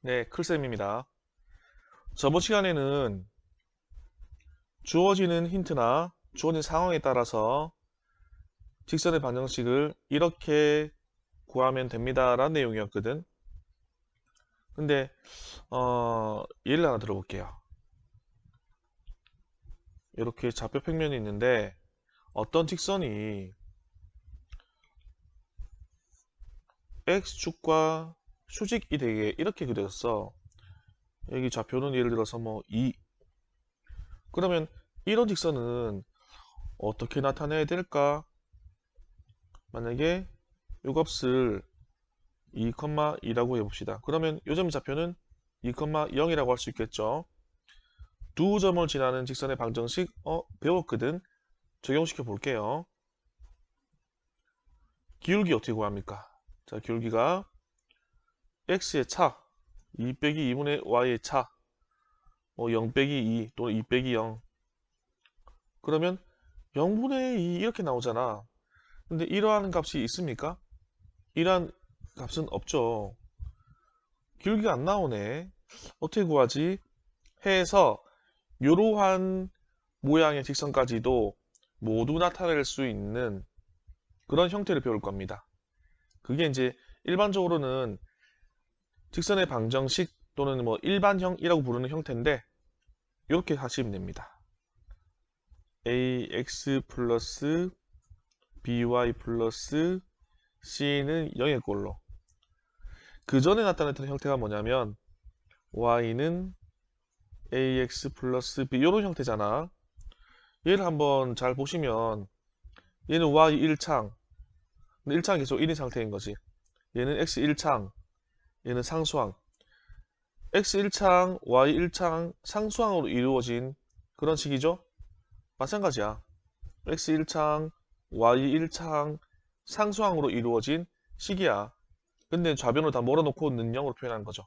네, 클쌤입니다. 저번 시간에는 주어지는 힌트나 주어진 상황에 따라서 직선의 방정식을 이렇게 구하면 됩니다 라는 내용이었거든. 근데 예를 하나 들어볼게요. 이렇게 좌표 평면이 있는데 어떤 직선이 x축과 수직이 되게 이렇게 그려졌어. 여기 좌표는 예를 들어서 뭐 2. 그러면 이런 직선은 어떻게 나타내야 될까? 만약에 이 값을 2,2라고 해봅시다. 그러면 요점 좌표는 2,0이라고 할 수 있겠죠. 두 점을 지나는 직선의 방정식 배웠거든. 적용시켜 볼게요. 기울기 어떻게 구합니까? 자, 기울기가 x의 차, 2 빼기 2분의 y의 차, 0 빼기 2 또는 2 빼기 0. 그러면 0분의 2 이렇게 나오잖아. 근데 이러한 값이 있습니까? 이러한 값은 없죠. 기울기가 안 나오네. 어떻게 구하지? 해서 이러한 모양의 직선까지도 모두 나타낼 수 있는 그런 형태를 배울 겁니다. 그게 이제 일반적으로는 직선의 방정식 또는 뭐 일반형이라고 부르는 형태인데 이렇게 하시면 됩니다. ax 플러스 by 플러스 c는 0의 꼴로 그 전에 나타냈던 형태가 뭐냐면 y는 ax 플러스 b 이런 형태잖아. 얘를 한번 잘 보시면 얘는 y 1창, 1창이 계속 1인 상태인 거지. 얘는 x 1창, 얘는 상수항. x 1창, y 1창 상수항으로 이루어진 그런 식이죠. 마찬가지야. x 1창, y 1창 상수항으로 이루어진 식이야. 근데 좌변으로 다 몰아놓고 는 0으로 표현하는 거죠.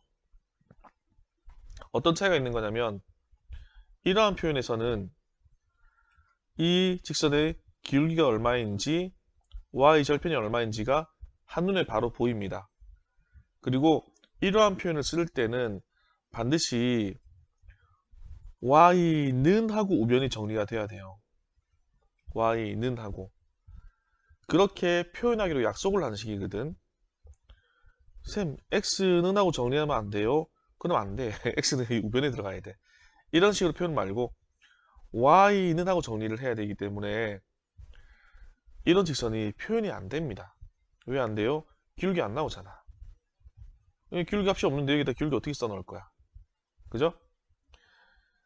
어떤 차이가 있는 거냐면 이러한 표현에서는 이 직선의 기울기가 얼마인지 y 절편이 얼마인지가 한눈에 바로 보입니다. 그리고 이러한 표현을 쓸 때는 반드시 y는 하고 우변이 정리가 돼야 돼요. y는 하고 그렇게 표현하기로 약속을 하는 식이거든. 쌤, x는 하고 정리하면 안 돼요? 그럼 안 돼. x는 이 우변에 들어가야 돼. 이런 식으로 표현 말고 y는 하고 정리를 해야 되기 때문에 이런 직선이 표현이 안 됩니다. 왜 안 돼요? 기울기 안 나오잖아. 여기 기울기 값이 없는데 여기다 기울기 어떻게 써놓을 거야? 그죠?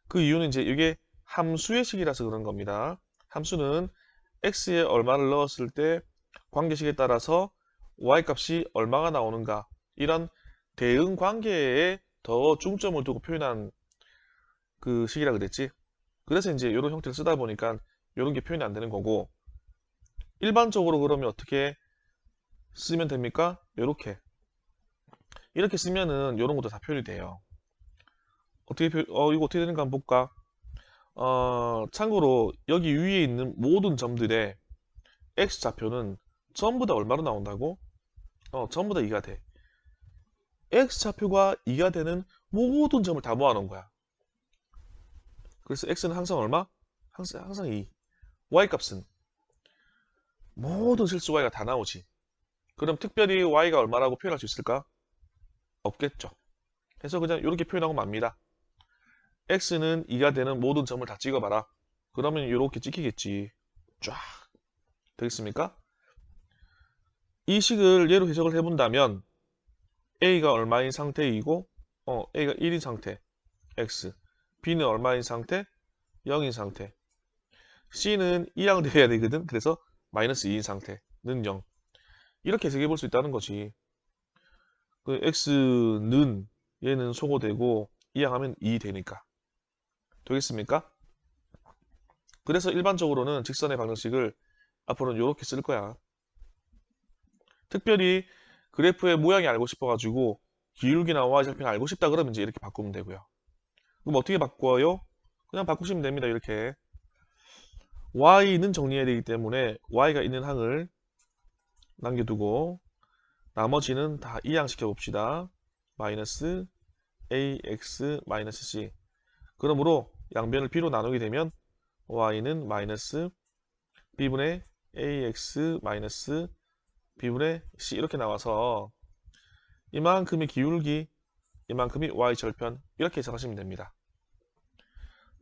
그 이유는 이제 이게 함수의 식이라서 그런 겁니다. 함수는 x에 얼마를 넣었을 때 관계식에 따라서 y 값이 얼마가 나오는가 이런 대응 관계에 더 중점을 두고 표현한 그 식이라 그랬지. 그래서 이제 이런 형태를 쓰다 보니까 이런 게 표현이 안 되는 거고 일반적으로 그러면 어떻게 쓰면 됩니까? 이렇게 쓰면은 이런 것도 다 표현이 돼요. 이거 어떻게 되는가 한번 볼까? 참고로 여기 위에 있는 모든 점들의 x좌표는 전부 다 얼마로 나온다고? 전부 다 2가 돼. x좌표가 2가 되는 모든 점을 다 모아놓은 거야. 그래서 x는 항상 얼마? 항상 2. y 값은 모든 실수 y가 다 나오지. 그럼 특별히 y가 얼마라고 표현할 수 있을까? 없겠죠. 그래서 그냥 이렇게 표현하고 맙니다. x는 2가 되는 모든 점을 다 찍어봐라. 그러면 이렇게 찍히겠지. 쫙. 되겠습니까? 이 식을 예로 해석을 해본다면 a가 얼마인 상태이고 a가 1인 상태 x b는 얼마인 상태 0인 상태 c는 이항돼야 되거든. 그래서 마이너스 2인 상태는 0 이렇게 해석해 볼 수 있다는 거지. 그 x는 얘는 소거되고 이항하면 2 되니까 되겠습니까? 그래서 일반적으로는 직선의 방정식을 앞으로는 이렇게 쓸 거야. 특별히 그래프의 모양이 알고 싶어가지고 기울기나 y절편 알고 싶다 그러면 이제 이렇게 바꾸면 되고요. 그럼 어떻게 바꿔요? 그냥 바꾸시면 됩니다. 이렇게 y는 정리해야 되기 때문에 y가 있는 항을 남겨두고 나머지는 다 이항시켜 봅시다. 마이너스 ax-c. 그러므로 양변을 b로 나누게 되면 y는 마이너스 b분의 ax-b분의 c 이렇게 나와서 이만큼이 기울기, 이만큼이 y절편 이렇게 해석하시면 됩니다.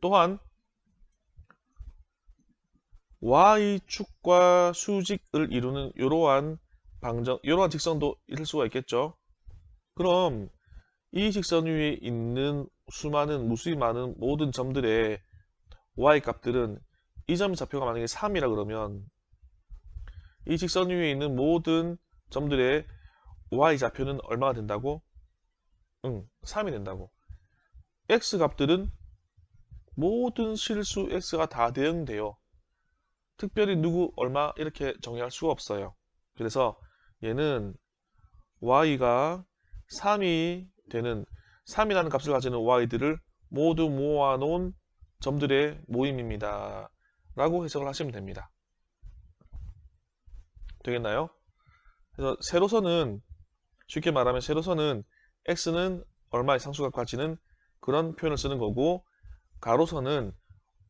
또한 y축과 수직을 이루는 이러한 직선도 있을 수가 있겠죠. 그럼 이 직선 위에 있는 무수히 많은 모든 점들의 y 값들은 이 점 좌표가 만약에 3이라 그러면 이 직선 위에 있는 모든 점들의 y 좌표는 얼마가 된다고? 3이 된다고. x 값들은 모든 실수 x가 다 대응돼요. 특별히 누구 얼마 이렇게 정의할 수가 없어요. 그래서 얘는 y가 3이라는 값을 가지는 y들을 모두 모아놓은 점들의 모임입니다. 라고 해석을 하시면 됩니다. 되겠나요? 그래서 세로선은 쉽게 말하면 세로선은 x는 얼마의 상수값 가지는 그런 표현을 쓰는 거고 가로선은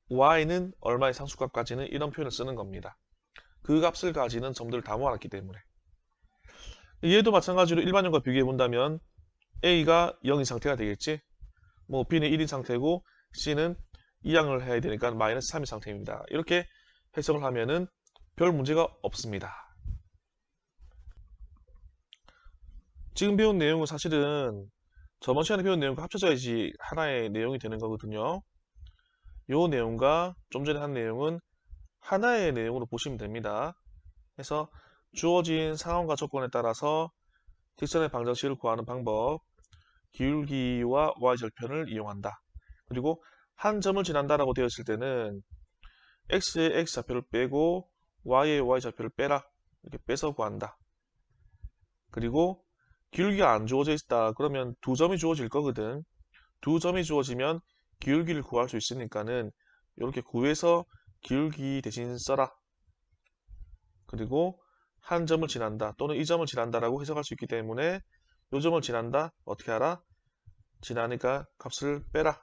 y는 얼마의 상수값 가지는 이런 표현을 쓰는 겁니다. 그 값을 가지는 점들을 다 모아놨기 때문에. 얘도 마찬가지로 일반형과 비교해 본다면 a가 0인 상태가 되겠지. 뭐 b는 1인 상태고 c는 2항을 해야 되니까 마이너스 3인 상태입니다. 이렇게 해석을 하면은 별 문제가 없습니다. 지금 배운 내용은 사실은 저번 시간에 배운 내용과 합쳐져야지 하나의 내용이 되는 거거든요. 요 내용과 좀 전에 한 내용은 하나의 내용으로 보시면 됩니다. 그래서 주어진 상황과 조건에 따라서 직선의 방정식을 구하는 방법, 기울기와 y절편을 이용한다. 그리고 한 점을 지난다라고 되어 있을 때는 x의 x좌표를 빼고 y의 y좌표를 빼라. 이렇게 빼서 구한다. 그리고 기울기가 안 주어져 있다. 그러면 두 점이 주어질 거거든. 두 점이 주어지면 기울기를 구할 수 있으니까는 이렇게 구해서 기울기 대신 써라. 그리고 한 점을 지난다 또는 이 점을 지난다라고 해석할 수 있기 때문에 이 점을 지난다 어떻게 알아? 지나니까 값을 빼라.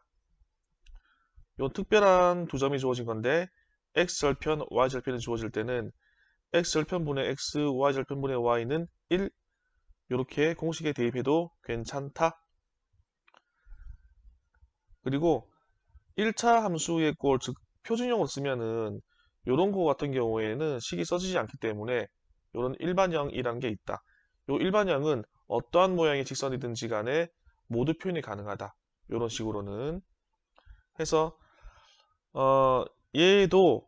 요 특별한 두 점이 주어진 건데 x절편, y절편이 주어질 때는 x절편분의 x, y절편분의 y는 1 이렇게 공식에 대입해도 괜찮다. 그리고 1차 함수의 꼴, 즉 표준형으로 쓰면은 요런 거 같은 경우에는 식이 써지지 않기 때문에 요런 일반형이란 게 있다. 요 일반형은 어떠한 모양의 직선이든지 간에 모두 표현이 가능하다. 요런 식으로는 해서 얘도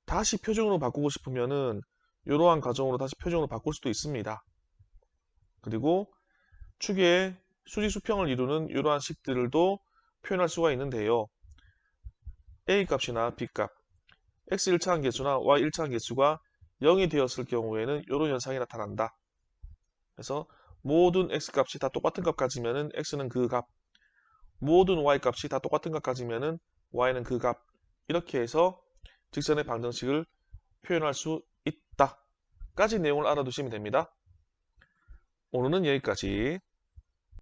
다시 표준으로 바꾸고 싶으면은 이러한 과정으로 다시 표준으로 바꿀 수도 있습니다. 그리고 축의 수직 수평을 이루는 이러한 식들도 표현할 수가 있는데요. A 값이나 B 값, x 1차 한계수나 y 1차 한계수가 0이 되었을 경우에는 이런 현상이 나타난다. 그래서 모든 x 값이 다 똑같은 값 가지면은 x는 그 값, 모든 y 값이 다 똑같은 값 가지면은 y는 그 값. 이렇게 해서 직선의 방정식을 표현할 수 있다. 까지 내용을 알아두시면 됩니다. 오늘은 여기까지.